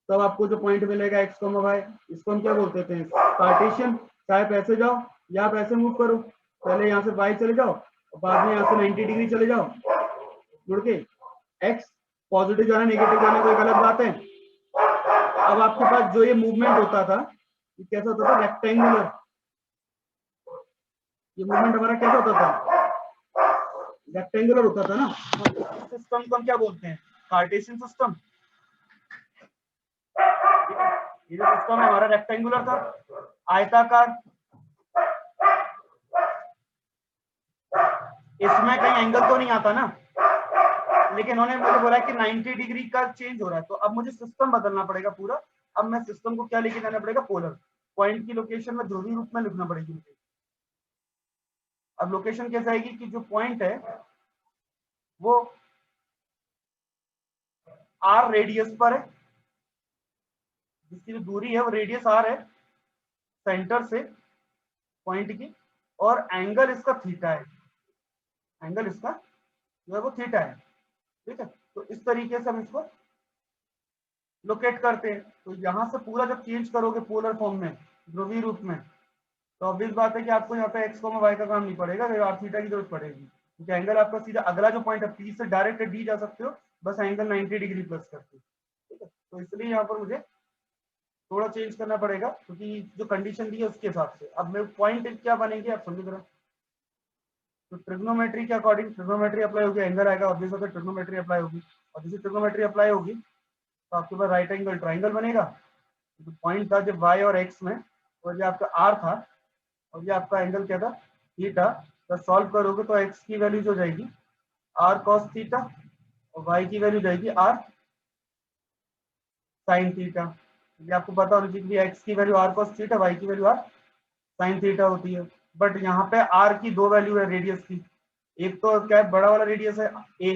तब आपको जो पॉइंट मिलेगा x,y, इसको हम क्या बोलते थे, कार्टेशियन। चाहे पैसे जाओ या आप ऐसे मूव करो, पहले यहाँ से y चले जाओ और बाद में यहाँ से 90 डिग्री चले जाओ मुड़ के, x पॉजिटिव जाना नेगेटिव जाना कोई गलत बात है। अब आपके पास जो ये मूवमेंट होता था ये कैसा होता था, रेक्टेंगुलर। ये मूवमेंट हमारा कैसा होता था, रेक्टेंगुलर होता था ना। सिस्टम को हम क्या बोलते हैं, कार्टेशियन सिस्टम, ठीक है। ये जो सिस्टम है हमारा रेक्टेंगुलर था, आयताकार, इसमें कहीं एंगल तो नहीं आता ना, लेकिन उन्होंने मुझे बोला कि 90 डिग्री का चेंज हो रहा है, तो अब मुझे सिस्टम बदलना पड़ेगा पूरा। अब मैं सिस्टम को क्या लेके जाना पड़ेगा, पोलर, पॉइंट की लोकेशन में ध्रुवीय रूप में लिखना पड़ेगी मुझे। अब लोकेशन कैसे आएगी कि जो पॉइंट है वो आर रेडियस पर है, जिसकी जो दूरी है वो रेडियस आर है सेंटर से पॉइंट की, और एंगल इसका थीटा है, एंगल इसका जो है वो थीटा है। ठीक है, तो इस तरीके से हम इसको लोकेट करते हैं। तो यहां से पूरा जब चेंज करोगे पोलर फॉर्म में, ध्रुवीय रूप में, तो ऑब्वियस बात है कि आपको यहाँ पे एक्स वाई का काम नहीं पड़ेगा, आर थीटा की जरूरत पड़ेगी, क्योंकि एंगल आपका सीधा अगला जो पॉइंट है पी से डायरेक्ट डी जा सकते हो, बस एंगल 90 डिग्री प्लस करके। ठीक है, तो इसलिए यहाँ पर मुझे थोड़ा चेंज करना पड़ेगा, क्योंकि जो कंडीशन दी है उसके हिसाब से। अब मेरे पॉइंट क्या बनेंगे आप समझ रहे, तो ट्रिग्नोमेट्री के अकॉर्डिंग ट्रिग्नोमेट्री अप्लाई होगी, एंगल आएगा, ऑब्वियस होता है ट्रिग्नोमेट्री अप्लाई होगी, और जैसे ट्रिग्नोमेट्री अप्लाई होगी तो आपके पास राइट एंगल ट्राइंगल बनेगा। जो पॉइंट था जब वाई और एक्स में, और जो आपका आर था, और ये आपका एंगल क्या था थीटा, तो सॉल्व करोगे तो एक्स की वैल्यू जो जाएगी आर कॉस थीटा, और वाई की वैल्यू जाएगी आर साइन थीटा। ये आपको पता होना चाहिए, एक्स की value r cos theta, y की वैल्यू आर साइन थीटा होती है। बट यहाँ पे आर की दो वैल्यू है रेडियस की, एक तो क्या है बड़ा वाला रेडियस है ए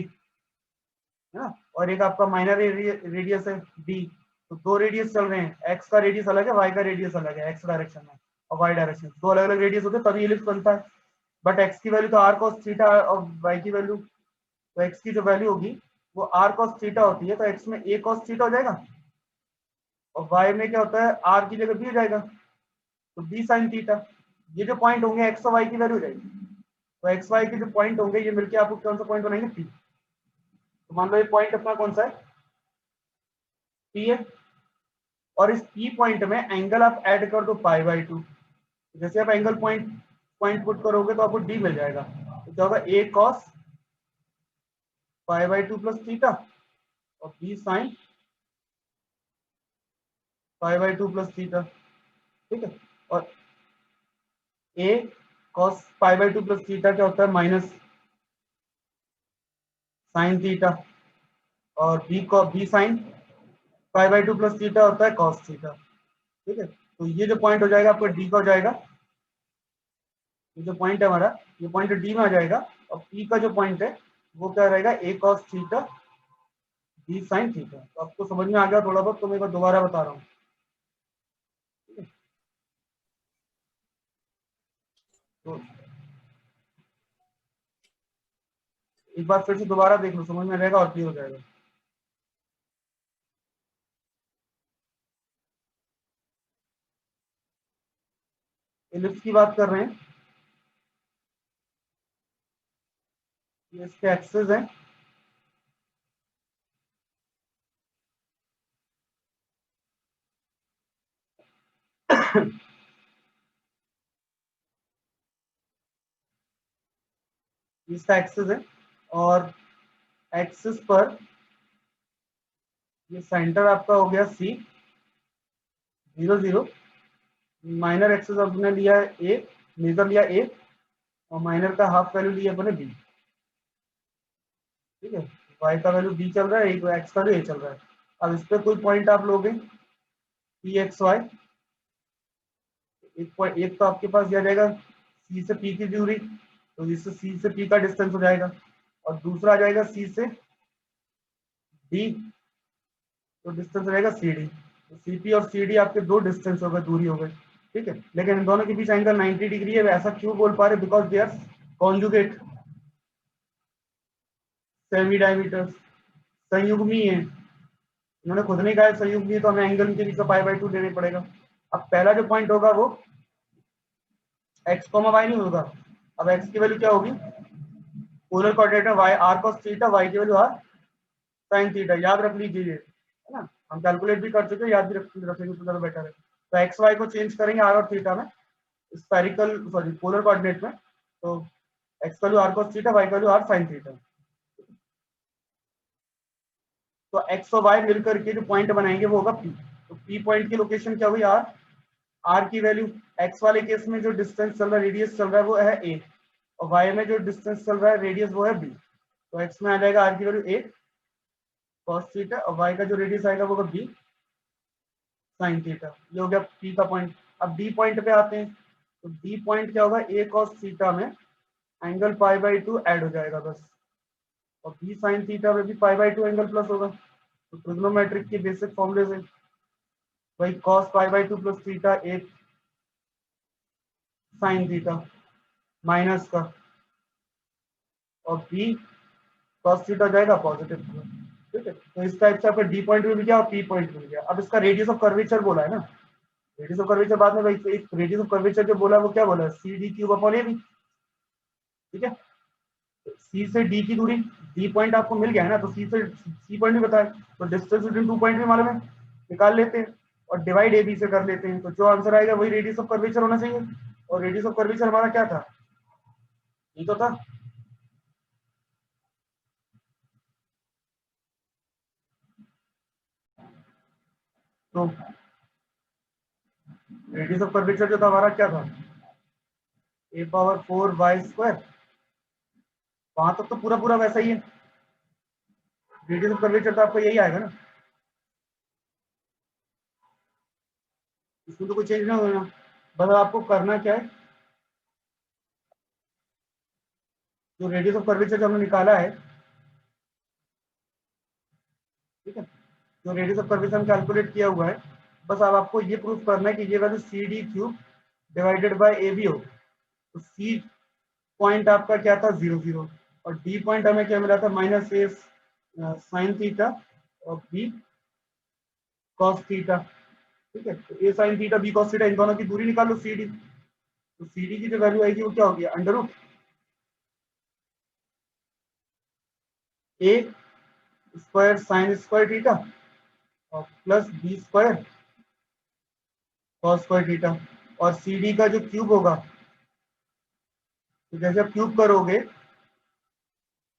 है ना, और एक आपका माइनर रेडियस है बी। तो दो रेडियस चल रहे हैं, एक्स का रेडियस अलग है, वाई का रेडियस अलग है, एक्स डायरेक्शन में और वाई डायरेक्शन, दो अलग अलग रेडियस होते हैं तभी एलिप्स बनता है। बट एक्स की वैल्यू तो आर कॉस थीटा और वाई की वैल्यू, तो एक्स की जो वैल्यू होगी वो आर कॉस थीटा होती है, तो एक्स में ए कॉस थीटा हो जाएगा, और वाई में क्या होता है आर की जगह बी हो जाएगा, तो बी साइन थीटा। ये जो पॉइंट होंगे एक्स और वाई की वैल्यू रहेगी, तो एक्स वाई के जो पॉइंट होंगे ये मिलके आपको कौन सा पॉइंट बनाएंगे पी। तो मान लो ये पॉइंट अपना कौन सा है पी है, और इस पी पॉइंट में एंगल आप ऐड कर दो पाई बाई 2। जैसे आप एंगल पॉइंट पॉइंट पुट करोगे तो आपको डी मिल जाएगा, तो क्या होगा a cos pi by 2 plus theta, और b sine pi by 2 plus theta. ठीक है, और a cos pi by 2 plus theta क्या होता है माइनस साइन थीटा, और b sine pi by 2 plus theta होता है कॉस थीटा। ठीक है, तो ये जो पॉइंट हो जाएगा आपका डी का हो जाएगा, ये जो पॉइंट है हमारा ये पॉइंट डी में आ जाएगा, और पी का जो पॉइंट है वो क्या रहेगा a cos theta b sine theta. तो आपको समझ में आ गया थोड़ा बहुत, तो मैं एक बार दोबारा बता रहा हूँ। तो एक बार फिर से दोबारा देख लो, समझ में रहेगा और क्लियर हो जाएगा। एलिप्स की बात कर रहे हैं, ये इसके एक्सेस हैं, इसका एक्सेस है, और एक्सिस पर ये सेंटर आपका हो गया सी 0 0, माइनर एक्सेस अपने लिया है ए, मेजर लिया ए, और माइनर का हाफ वैल्यू लिया अपने बी। ठीक है, वाई का वैल्यू बी चल रहा है, एक एक्स का वैल्यू ए चल रहा है। अब इस पे कोई पॉइंट आप लोगे पी एक्स वाई, एक तो आपके पास दिया जाएगा सी से पी की दूरी, तो इससे सी से पी का डिस्टेंस हो जाएगा, और दूसरा आ जाएगा सी से डी, तो डिस्टेंस रहेगा सी डी। तो सी पी और सी डी आपके दो डिस्टेंस हो गए, दूरी हो गई। ठीक है, लेकिन इन दोनों के बीच एंगल 90 डिग्री है, ऐसा क्यों बोल पा रहे, because they are conjugate, semi diameters, संयुग्मी है। उन्होंने खुद नहीं कहा संयुग्मी, तो हमें एंगल के बीच में पाई बाई 2 लेने पड़ेगा। अब पहला जो पॉइंट होगा वो एक्स कॉमा वाई नहीं होगा, अब एक्स की वैल्यू क्या होगी पोलर कोऑर्डिनेट में y r cos theta, y की वैल्यू आर साइन थीटा, याद रख लीजिए है ना, हम कैलकुलेट भी कर चुके हैं, याद भी रखेंगे तो ज्यादा बेटर है। तो एक्स वाई को चेंज करेंगे आर और थीटा में, स्फेरिकल सॉरी पोलर कोऑर्डिनेट में, तो x value r cos theta, y value r sine theta. तो एक्स और वाई मिलकर के जो पॉइंट बनाएंगे वो होगा पी। तो पी पॉइंट की लोकेशन क्या हुई आर, आर की वैल्यू एक्स वाले केस में जो डिस्टेंस चल रहा है रेडियस चल रहा है वो है ए, और वाई में जो डिस्टेंस चल रहा है रेडियस वो है बी। तो एक्स में आ जाएगा आर की वैल्यू ए कॉस थीटा, और वाई का जो रेडियस आएगा वो होगा बी साइन थीटा। ये हो गया पी का पॉइंट। अब डी पॉइंट पे आते हैं, तो डी पॉइंट क्या होगा ए कॉस थीटा में एंगल पाई बाई 2 ऐड हो जाएगा बस, और बी साइन थीटा में भी पाई बाई 2 एंगल प्लस होगा। तो ट्रिग्नोमेट्रिक की बेसिक फॉर्मूले से वही cos pi by 2 plus theta एक साइन थीटा माइनस का, और बी cos थीटा जाएगा पॉजिटिव का। ठीक है, तो इस टाइप से आपका डी पॉइंट भी मिल गया और पी पॉइंट मिल गया। अब इसका रेडियस ऑफ कर्वेचर बोला है ना, रेडियस ऑफ कर्वेचर बाद में भाई एक रेडियस ऑफ कर्वेचर जो बोला है वो क्या बोला है, c d cube upon a b. ठीक है, सी से डी की दूरी, डी पॉइंट आपको मिल गया है ना, तो सी से सी पॉइंट भी बताया, तो डिस्टेंस बिटवीन टू पॉइंट भी मालूम है, निकाल लेते हैं और डिवाइड ए बी से कर लेते हैं, तो जो आंसर आएगा वही रेडियस ऑफ कर्वेचर होना चाहिए। और रेडियस ऑफ कर्वेचर हमारा क्या था, ये तो था। तो रेडियस ऑफ कर्वेचर जो था हमारा क्या था, ए पावर 4 वाई स्क्वायर, वहां तक तो पूरा पूरा वैसा ही है, रेडियस ऑफ कर्वेचर तो आपको यही आएगा ना, इसमें तो कोई चेंज नहीं होगा। बस आपको करना क्या है, जो रेडियस ऑफ कर्वेचर जो हमने निकाला है, ठीक है, जो रेडियस ऑफ कर्वेचर हम कैलकुलेट किया हुआ है, बस अब आपको ये प्रूफ करना है कि ये value c d cube divided by a b हो। तो सी पॉइंट आपका क्या था, 0 0, और डी पॉइंट हमें क्या मिला था, माइनस ए साइन थीटा और बी कॉस थीटा। ठीक है, तो a sine theta b cos theta, इन दोनों की दूरी निकालो सी डी, तो सी डी की जो वैल्यू आएगी वो क्या होगी, under root a square sine square theta और plus B square cos square theta, और सी डी का जो क्यूब होगा, तो जैसे आप क्यूब करोगे,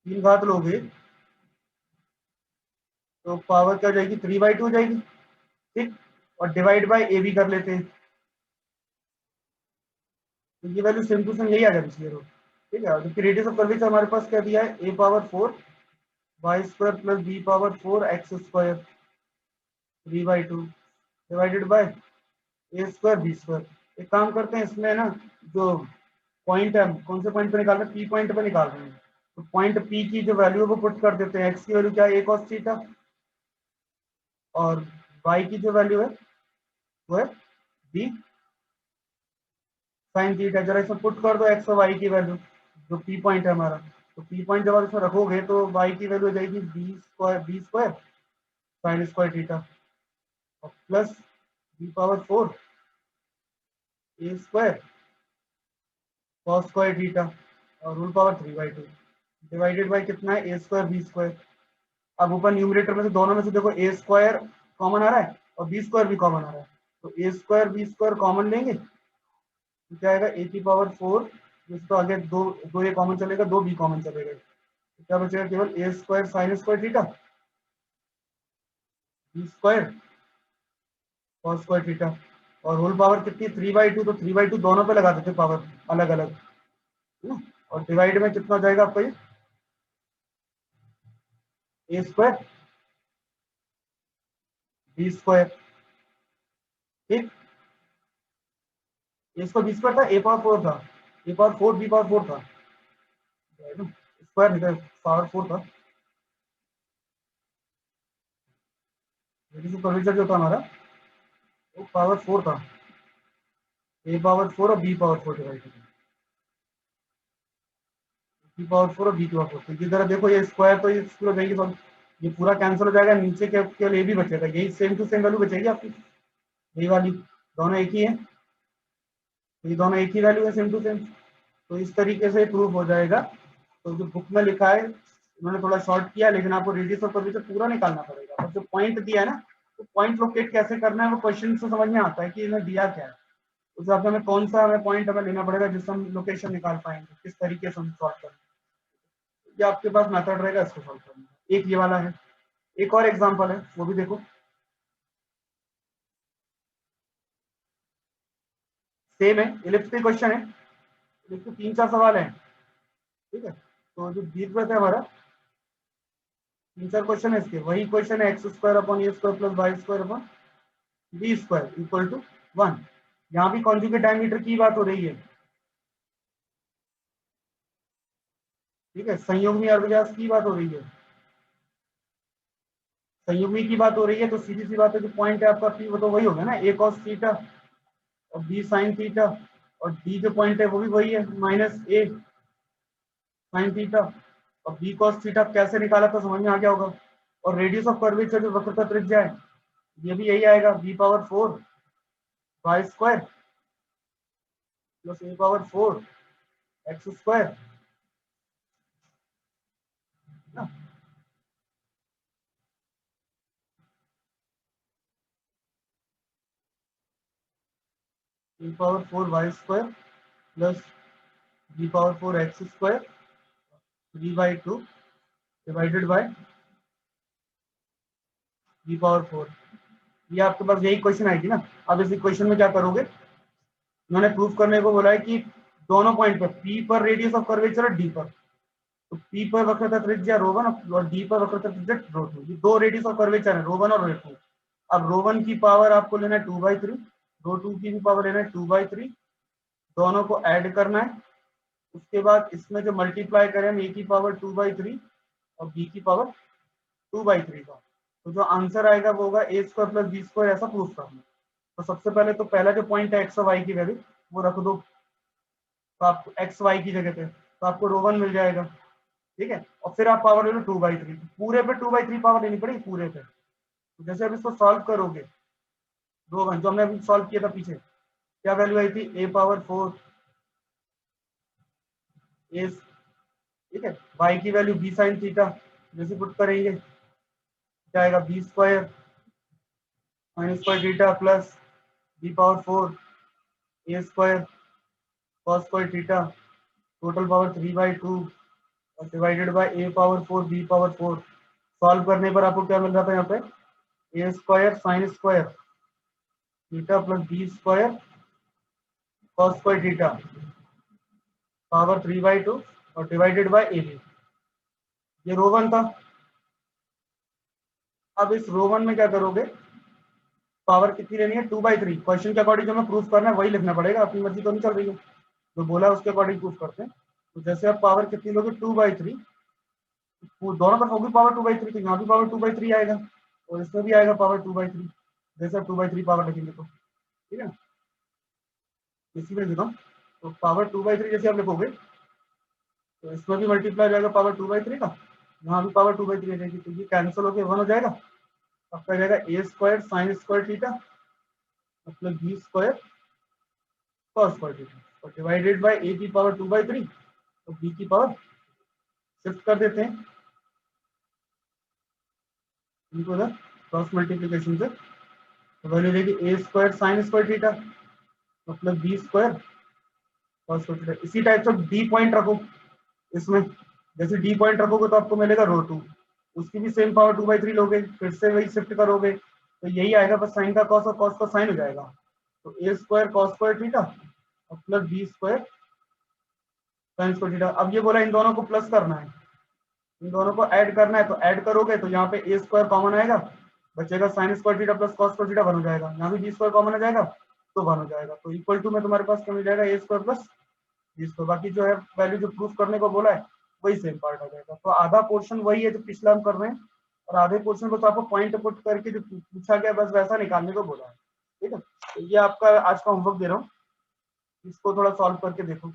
3 घात लोगे, तो पावर क्या हो जाएगी, 3/2 हो जाएगी। ठीक, और डिवाइड बाय ए भी कर लेते हैं, तो ये वैल्यू सेम टू सेम यही आ जानी चाहिए। ठीक है, जबकि रेडियस ऑफ कर्वेचर हमारे पास क्या दिया है, a power 4 Y square plus b power 4 x square 3/2 divided by A square b square. एक काम करते हैं, इसमें ना जो पॉइंट है, कौन से पॉइंट पे निकाल रहे हैं, पी पॉइंट पे निकाल रहे हैं, तो पॉइंट पी की जो वैल्यू है वो पुट कर देते हैं, एक्स की वैल्यू क्या है, ए कॉस थीटा, और वाई की जो वैल्यू है वो है बी साइन थीटा। जरा इसमें पुट कर दो एक्स और वाई की वैल्यू, जो पी पॉइंट है हमारा, तो पी पॉइंट जब आप इसमें रखोगे तो वाई की वैल्यू हो जाएगी b square sine square theta और plus b power 4 a square cos square theta और रूट पावर 3/2 डिवाइडेड बाय कितना है, ए स्क्वायर बी स्क्वायर। अब ऊपर न्यूमरेटर में से दोनों में से देखो ए स्क्वायर कॉमन आ रहा है और बी स्क्वायर भी कॉमन आ रहा है, तो a square b square common लेंगे तो क्या आएगा, ए की पावर 4, जिसको आगे दो दो ए कॉमन चलेगा, दो बी कॉमन चलेगा, तो क्या बचेगा, केवल a square sine square theta b square cos square theta, और होल पावर कितनी, 3/2, तो 3/2 दोनों पे लगा देते पावर अलग अलग, है ना, और डिवाइड में कितना हो जाएगा आपका, ये ए स्क्वायर बी स्क्वायर। ठीक, ए स्क्वायर बी स्क्वायर था, ए पावर 4 था, ए पावर 4 बी पावर 4 था, स्क्वायर नहीं था, पावर 4 था। कर्वेचर जो था हमारा वो पावर 4 था, ए पावर 4 और b power 4 divide, b power 4 और बी पावर 4, तो ये जरा देखो, ये स्क्वायर तो ये हो जाएगी सब, ये पूरा कैंसिल हो जाएगा, नीचे केवल ए भी बचेगा, यही सेम टू सेम वैल्यू बचेगी आपकी, यही वाली, दोनों एक ही है, ये दोनों एक ही वैल्यू है सेम टू सेम, तो इस तरीके से प्रूफ हो जाएगा। तो जो बुक में लिखा है उन्होंने थोड़ा शॉर्ट किया, लेकिन आपको रेडियस ऑफ कर्वेचर पूरा निकालना पड़ेगा, और जो पॉइंट दिया है ना, तो पॉइंट लोकेट कैसे करना है वो क्वेश्चन से समझ में आता है कि इन्हें दिया क्या है, उस हिसाब से हमें कौन सा हमें पॉइंट हमें लेना पड़ेगा जिससे हम लोकेशन निकाल पाएंगे, किस तरीके से हम सॉल्व करेंगे, ये आपके पास मेथड रहेगा इसको सॉल्व करने का। एक ये वाला है, एक और एग्जांपल है वो भी देखो, सेम है, इलिप्स पे क्वेश्चन है, इसके 3 4 सवाल है। ठीक है, तो जो दीर्घवृत्त है हमारा, 3 4 क्वेश्चन है इसके, वही क्वेश्चन है, x square upon A square plus Y square upon B square equal to 1। यहाँ भी कॉन्जुगेट डायमीटर की बात हो रही है। ठीक है, संयुग्मी अर्धव्यास की बात हो रही है, संयुग्मी की बात हो रही है तो सीधी सी बात है, जो पॉइंट है आपका पी वो तो वही होगा ना, ए कॉस थीटा और बी साइन थीटा, और डी जो पॉइंट है वो भी वही है, माइनस ए साइन थीटा और बी कॉस थीटा। कैसे निकाला था समझ में आ गया होगा। और रेडियस ऑफ कर्वेचर जो वक्र का त्रिज्या है ये भी यही आएगा, b power 4 Y square plus a power 4 x square ना। B power 4 Y square plus b power 4 x square 3/2 divided by b power 4। ये आपके पास यही क्वेश्चन आएगी ना। अब इस इक्वेशन में क्या करोगे, उन्होंने प्रूफ करने को बोला है कि दोनों पॉइंट पर पी पर रेडियस ऑफ कर्वेचर और डी पर, तो पी पर वक्रता त्रिज्या ρ1 और डी पर वक्रता त्रिज्या ρ2, ये दो रेडियस ऑफ कर्वेचर है ρ1 और ρ2। अब ρ1 की पावर आपको लेना है 2/3, ρ2 की भी पावर लेना है 2/3, दोनों को ऐड करना है। उसके बाद इसमें जो मल्टीप्लाई करें हम ए की पावर 2/3 और बी की पावर 2/3 का, तो जो आंसर आएगा वो होगा ए स्क्वायर प्लस बी स्क्वायर, ऐसा प्रूफ करना। तो सबसे पहले तो पहला जो पॉइंट है एक्स और वाई की वैल्यू वो रख दो, तो आपको एक्स वाई की जगह पे तो आपको ρ1 मिल जाएगा, ठीक है। और फिर आप पावर ले लो 2/3, पूरे पे 2/3 पावर लेनी पड़ेगी पूरे पे। तो जैसे अब इसको सॉल्व करोगे, ρ1 जो हमने अभी सॉल्व किया था पीछे, क्या वैल्यू आई थी, ए पावर 4 ए, ठीक है। वाई की वैल्यू बी साइन थीटा, जैसे पुट करेंगे क्या आएगा, b square sine square theta plus b power 4 a square cos square theta, total power 3/2 और divided by A power 4 b power 4। Solve करने पर आपको क्या मिल रहा था यहाँ पे, a square sine square theta plus B square cos square theta power 3/2 और डिवाइडेड बाय ए बी। ये ρ1 था। अब इस ρ1 में क्या करोगे, पावर कितनी लेनी है, 2/3। क्वेश्चन के अकॉर्डिंग जो हमें प्रूफ करना है वही लिखना पड़ेगा, अपनी मर्जी तो नहीं चल रही है, जो बोला है उसके अकॉर्डिंग प्रूफ करते हैं। तो जैसे आप पावर कितनी लोगे 2/3, दोनों तरफ होगी पावर 2/3, तो यहाँ भी पावर 2/3 आएगा और इसमें भी आएगा पावर 2/3। जैसे आप 2/3 पावर लिखेंगे तो ठीक है, इसी में लिखा। तो पावर 2/3 जैसे आप लिखोगे तो इसमें भी मल्टीप्लाई जाएगा पावर 2/3 का, यहाँ भी पावर 2/3 आ जाएगी, तो ये कैंसिल होकर 1 हो जाएगा। आपका जाएगा a square sine square theta मतलब b square cos square theta और डिवाइडेड बाय ए की पावर 2/3 और बी की पावर शिफ्ट कर देते हैं इनको उधर क्रॉस मल्टीप्लिकेशन से, तो वैल्यू देगी a square sine square theta मतलब b square cos square theta. इसी टाइप से डी पॉइंट रखो इसमें, जैसे डी पॉइंट रखोगे तो आपको मिलेगा ρ2, उसकी भी सेम पावर 2/3 लोगे, फिर से वही शिफ्ट करोगे तो यही आएगा, बस साइन का कॉस और कॉस का साइन हो जाएगा। तो a square cos square theta और plus B square sine square theta. अब ये बोला इन दोनों को प्लस करना है, इन दोनों को ऐड करना है, तो ऐड करोगे तो यहाँ पे ए स्क्वायर कॉमन आएगा, बचेगा sign square theta plus cos square theta 1 हो जाएगा, यहाँ भी बी स्क्वायर कॉमन आ जाएगा तो 1 हो जाएगा। तो इक्वल टू में तुम्हारे पास क्या मिल जाएगा, a square plus B square. बाकी जो है वैल्यू जो प्रूफ करने को बोला है वही सेम पार्ट आ जाएगा। तो आधा पोर्शन वही है जो पिछला हम कर रहे हैं, और आधे पोर्शन को तो आपको पॉइंट पुट करके जो पूछा गया बस वैसा निकालने को बोला है, ठीक है। तो ये आपका आज का होमवर्क दे रहा हूँ, इसको थोड़ा सॉल्व करके देखो।